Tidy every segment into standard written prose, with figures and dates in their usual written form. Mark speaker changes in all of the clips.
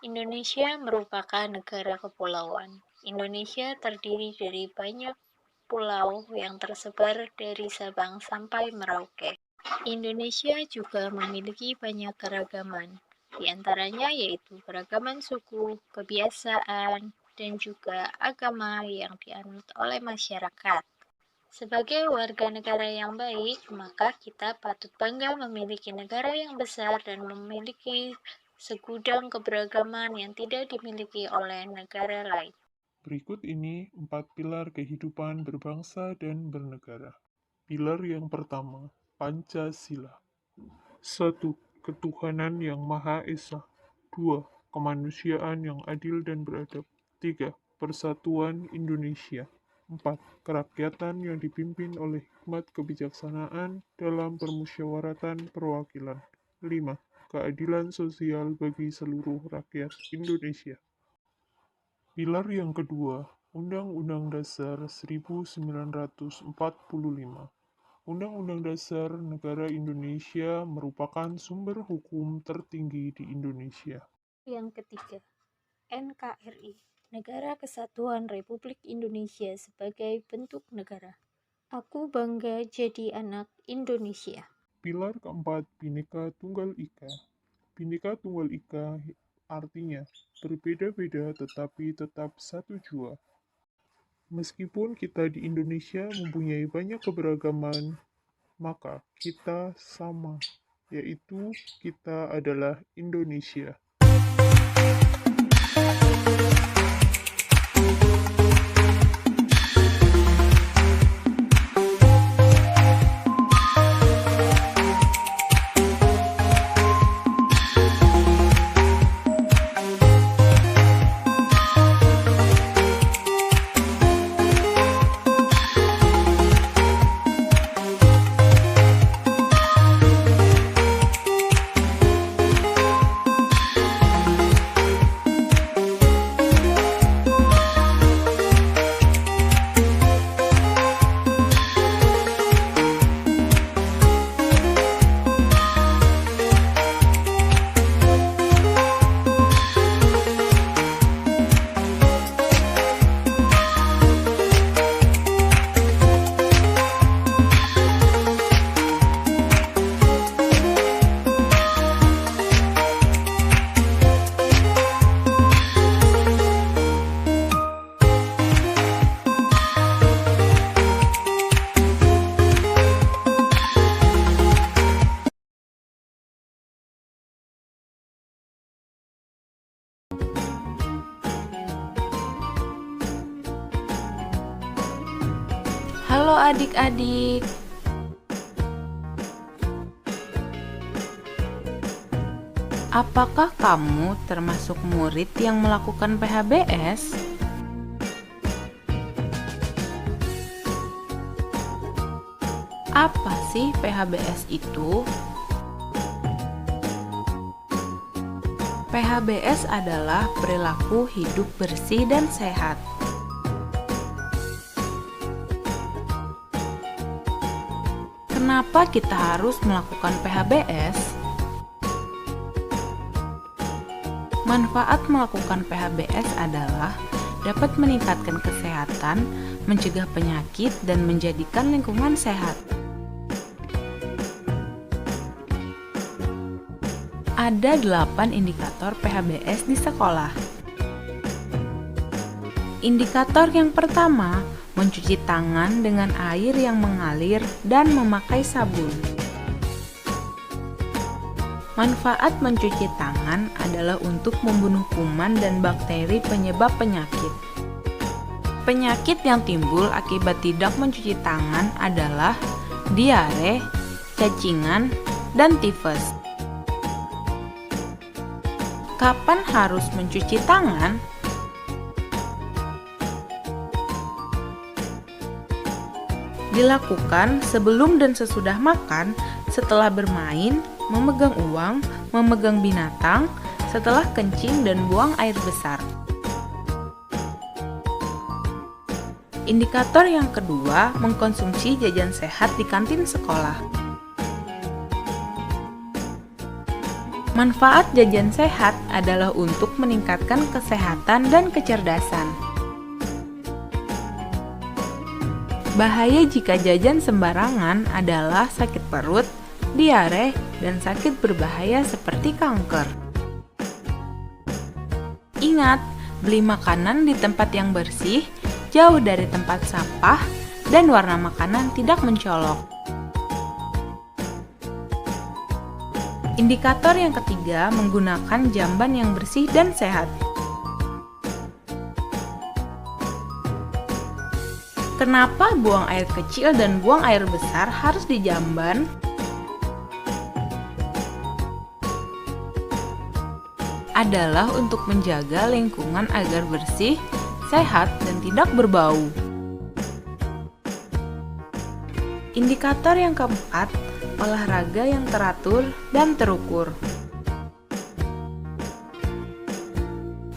Speaker 1: Indonesia merupakan negara kepulauan. Indonesia terdiri dari banyak pulau yang tersebar dari Sabang sampai Merauke. Indonesia juga memiliki banyak keragaman, di antaranya yaitu keragaman suku, kebiasaan, dan juga agama yang dianut oleh masyarakat. Sebagai warga negara yang baik, maka kita patut bangga memiliki negara yang besar dan memiliki segudang keberagaman yang tidak dimiliki oleh negara lain.
Speaker 2: Berikut ini 4 pilar kehidupan berbangsa dan bernegara. Pilar yang pertama, Pancasila. 1. Ketuhanan yang Maha Esa. 2. Kemanusiaan yang adil dan beradab. 3. Persatuan Indonesia. 4. Kerakyatan yang dipimpin oleh hikmat kebijaksanaan dalam permusyawaratan perwakilan. 5. Keadilan sosial bagi seluruh rakyat Indonesia. Pilar yang kedua, Undang-Undang Dasar 1945. Undang-Undang Dasar Negara Indonesia merupakan sumber hukum tertinggi di Indonesia.
Speaker 1: Yang ketiga, NKRI, Negara Kesatuan Republik Indonesia sebagai bentuk negara. Aku bangga jadi anak Indonesia.
Speaker 2: Pilar keempat, Bhinneka Tunggal Ika. Bhinneka Tunggal Ika artinya berbeda-beda tetapi tetap satu jua. Meskipun kita di Indonesia mempunyai banyak keberagaman, maka kita sama, yaitu kita adalah Indonesia.
Speaker 3: Halo adik-adik. Apakah kamu termasuk murid yang melakukan PHBS? Apa sih PHBS itu? PHBS adalah perilaku hidup bersih dan sehat. Kenapa kita harus melakukan PHBS? Manfaat melakukan PHBS adalah dapat meningkatkan kesehatan, mencegah penyakit, dan menjadikan lingkungan sehat. Ada 8 indikator PHBS di sekolah. Indikator yang pertama, mencuci tangan dengan air yang mengalir dan memakai sabun. Manfaat mencuci tangan adalah untuk membunuh kuman dan bakteri penyebab penyakit. Penyakit yang timbul akibat tidak mencuci tangan adalah diare, cacingan, dan tifus. Kapan harus mencuci tangan? Dilakukan sebelum dan sesudah makan, setelah bermain, memegang uang, memegang binatang, setelah kencing dan buang air besar. Indikator yang kedua, mengkonsumsi jajan sehat di kantin sekolah. Manfaat jajan sehat adalah untuk meningkatkan kesehatan dan kecerdasan. Bahaya jika jajan sembarangan adalah sakit perut, diare, dan sakit berbahaya seperti kanker. Ingat, beli makanan di tempat yang bersih, jauh dari tempat sampah, dan warna makanan tidak mencolok. Indikator yang ketiga, menggunakan jamban yang bersih dan sehat. Kenapa buang air kecil dan buang air besar harus dijamban? Adalah untuk menjaga lingkungan agar bersih, sehat, dan tidak berbau. Indikator yang keempat, olahraga yang teratur dan terukur.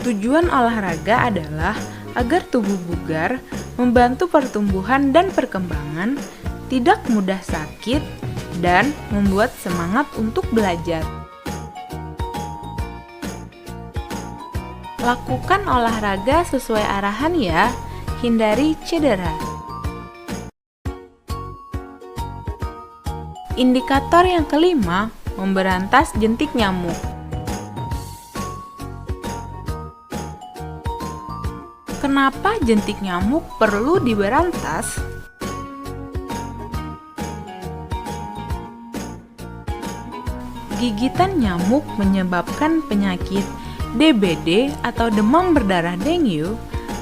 Speaker 3: Tujuan olahraga adalah agar tubuh bugar, membantu pertumbuhan dan perkembangan, tidak mudah sakit, dan membuat semangat untuk belajar. Lakukan olahraga sesuai arahan ya, hindari cedera. Indikator yang kelima, memberantas jentik nyamuk. Kenapa jentik nyamuk perlu diberantas? Gigitan nyamuk menyebabkan penyakit DBD atau demam berdarah dengue,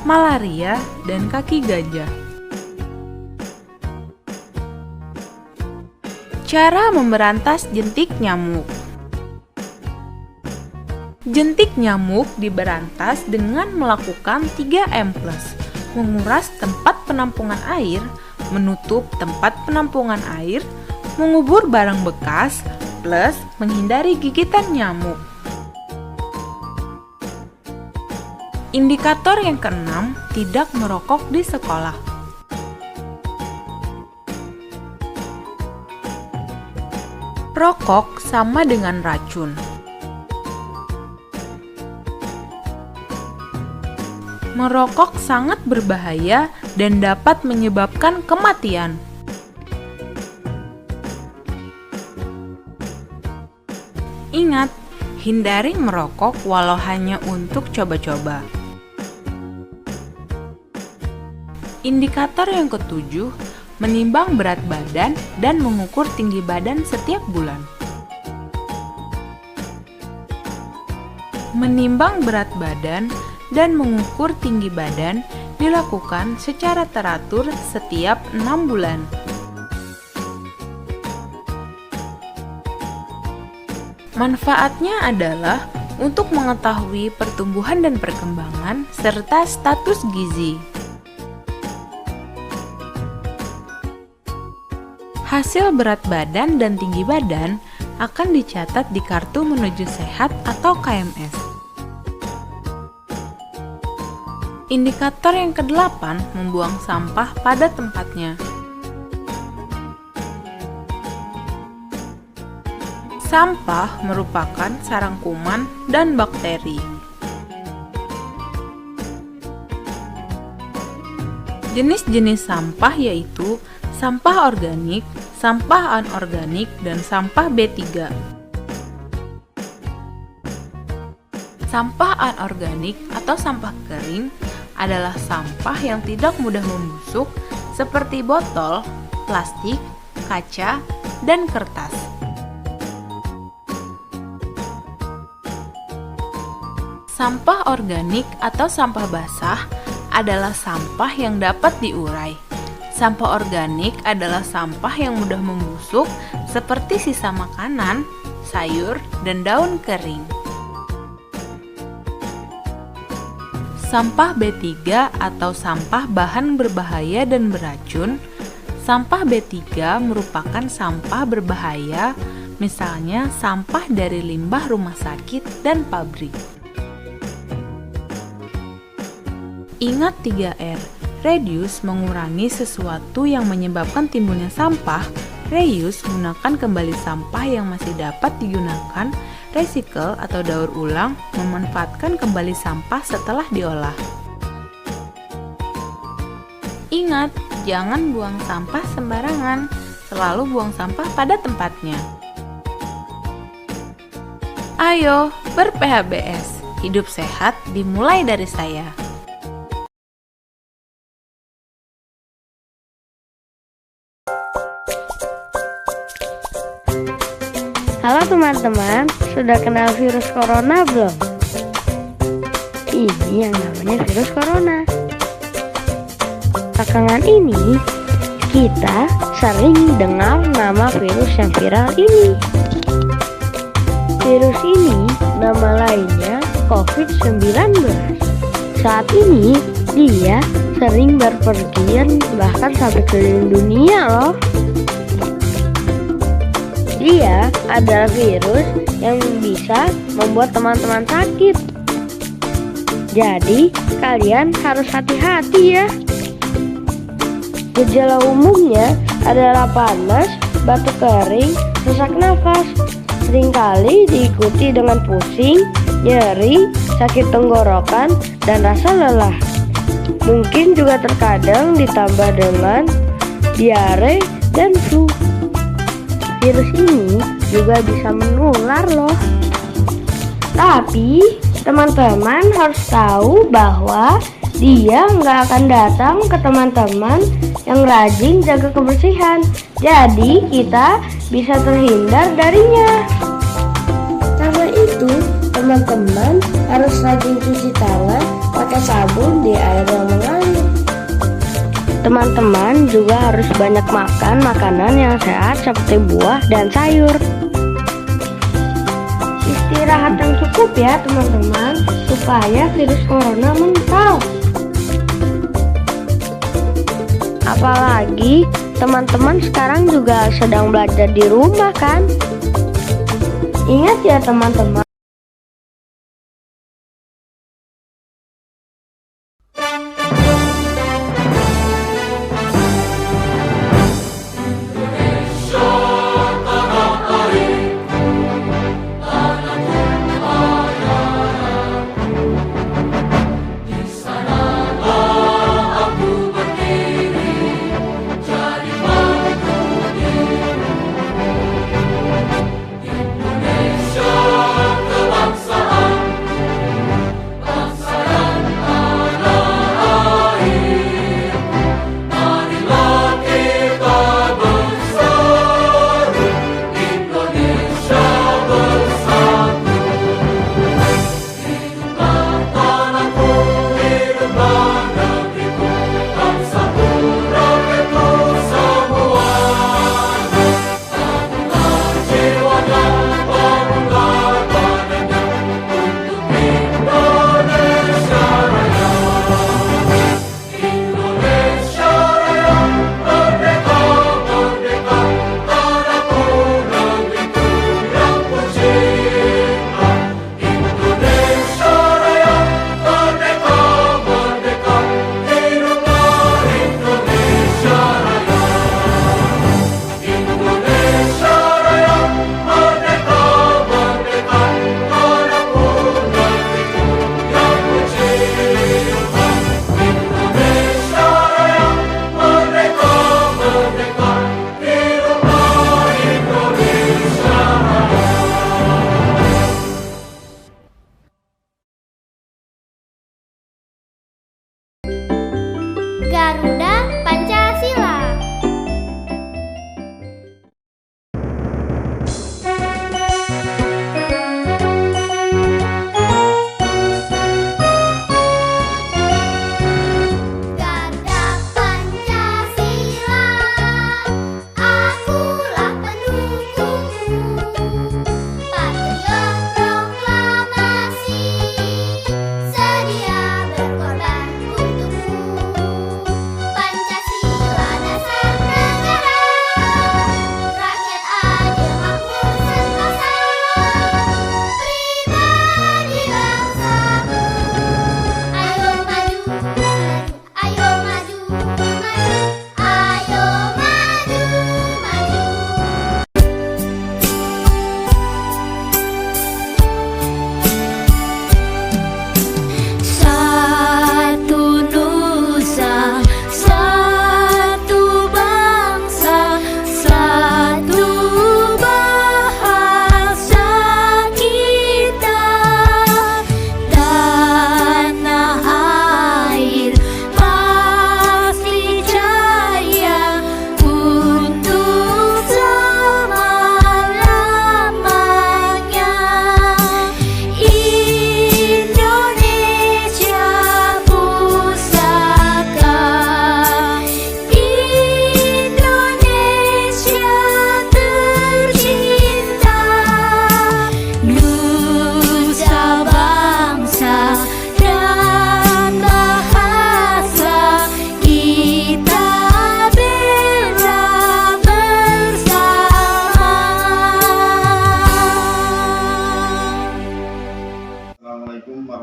Speaker 3: malaria, dan kaki gajah. Cara memberantas jentik nyamuk. Jentik nyamuk diberantas dengan melakukan 3M+, menguras tempat penampungan air, menutup tempat penampungan air, mengubur barang bekas, plus menghindari gigitan nyamuk. Indikator yang keenam, tidak merokok di sekolah. Rokok sama dengan racun. Merokok sangat berbahaya dan dapat menyebabkan kematian. Ingat, hindari merokok walau hanya untuk coba-coba. Indikator yang ketujuh, menimbang berat badan dan mengukur tinggi badan setiap bulan. Menimbang berat badan dan mengukur tinggi badan dilakukan secara teratur setiap 6 bulan. Manfaatnya adalah untuk mengetahui pertumbuhan dan perkembangan serta status gizi. Hasil berat badan dan tinggi badan akan dicatat di Kartu Menuju Sehat atau KMS. Indikator yang kedelapan, membuang sampah pada tempatnya. Sampah merupakan sarang kuman dan bakteri. Jenis-jenis sampah yaitu sampah organik, sampah anorganik, dan sampah B3. Sampah anorganik atau sampah kering adalah sampah yang tidak mudah membusuk seperti botol, plastik, kaca, dan kertas. Sampah organik atau sampah basah adalah sampah yang dapat diurai. Sampah organik adalah sampah yang mudah membusuk seperti sisa makanan, sayur, dan daun kering. Sampah B3 atau sampah bahan berbahaya dan beracun. Sampah B3 merupakan sampah berbahaya, misalnya sampah dari limbah rumah sakit dan pabrik. Ingat 3R. Reduce mengurangi sesuatu yang menyebabkan timbulnya sampah Reuse gunakan kembali sampah yang masih dapat digunakan. Recycle atau daur ulang memanfaatkan kembali sampah setelah diolah. Ingat, jangan buang sampah sembarangan. Selalu buang sampah pada tempatnya. Ayo, ber-PHBS. Hidup sehat dimulai dari saya.
Speaker 4: Halo teman-teman, sudah kenal virus corona belum? Ini yang namanya virus corona. Belakangan ini, kita sering dengar nama virus yang viral ini. Virus ini nama lainnya COVID-19. Saat ini, dia sering berpergian bahkan sampai keliling dunia loh. Dia adalah virus yang bisa membuat teman-teman sakit. Jadi, kalian harus hati-hati ya. Gejala umumnya adalah panas, batuk kering, sesak nafas. Seringkali diikuti dengan pusing, nyeri, sakit tenggorokan, dan rasa lelah. Mungkin juga terkadang ditambah dengan diare dan flu. Virus ini juga bisa menular loh. Tapi teman-teman harus tahu bahwa dia nggak akan datang ke teman-teman yang rajin jaga kebersihan. Jadi kita bisa terhindar darinya. Karena itu teman-teman harus rajin cuci tangan pakai sabun di air yang mengalir. Teman-teman juga harus banyak makan makanan yang sehat seperti buah dan sayur. Istirahat yang cukup ya teman-teman, supaya virus corona mental. Apalagi teman-teman sekarang juga sedang belajar di rumah kan? Ingat ya teman-teman.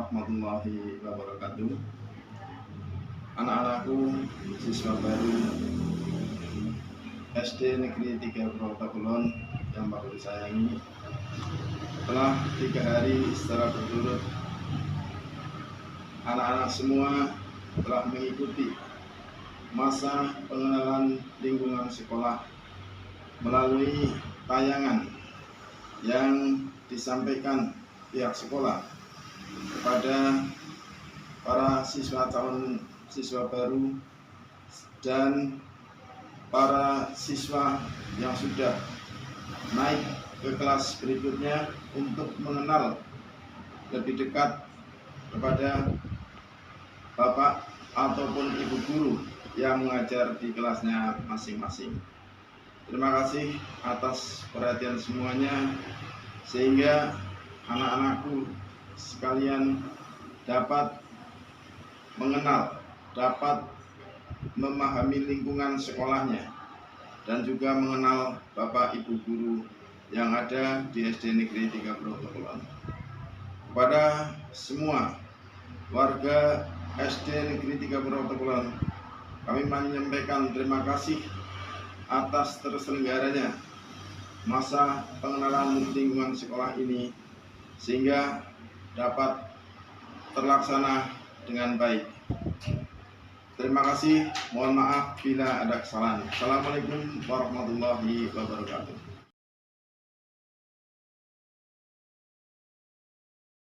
Speaker 5: warahmatullahi wabarakatuh. Anak-anakku, siswa baru SD Negeri 3 Protokolon yang baru disayangi, telah 3 hari secara berturut anak-anak semua telah mengikuti masa pengenalan lingkungan sekolah melalui tayangan yang disampaikan pihak sekolah kepada para calon siswa baru dan para siswa yang sudah naik ke kelas berikutnya untuk mengenal lebih dekat kepada bapak ataupun ibu guru yang mengajar di kelasnya masing-masing. Terima kasih atas perhatian semuanya, sehingga anak-anakku sekalian dapat mengenal, dapat memahami lingkungan sekolahnya, dan juga mengenal bapak ibu guru yang ada di SD Negeri 3 Protokolon. Kepada semua warga SD Negeri 3 Protokolon, kami menyampaikan terima kasih atas terselenggaranya masa pengenalan lingkungan sekolah ini, sehingga dapat terlaksana dengan baik. Terima kasih, mohon maaf bila ada kesalahan. Assalamualaikum warahmatullahi wabarakatuh.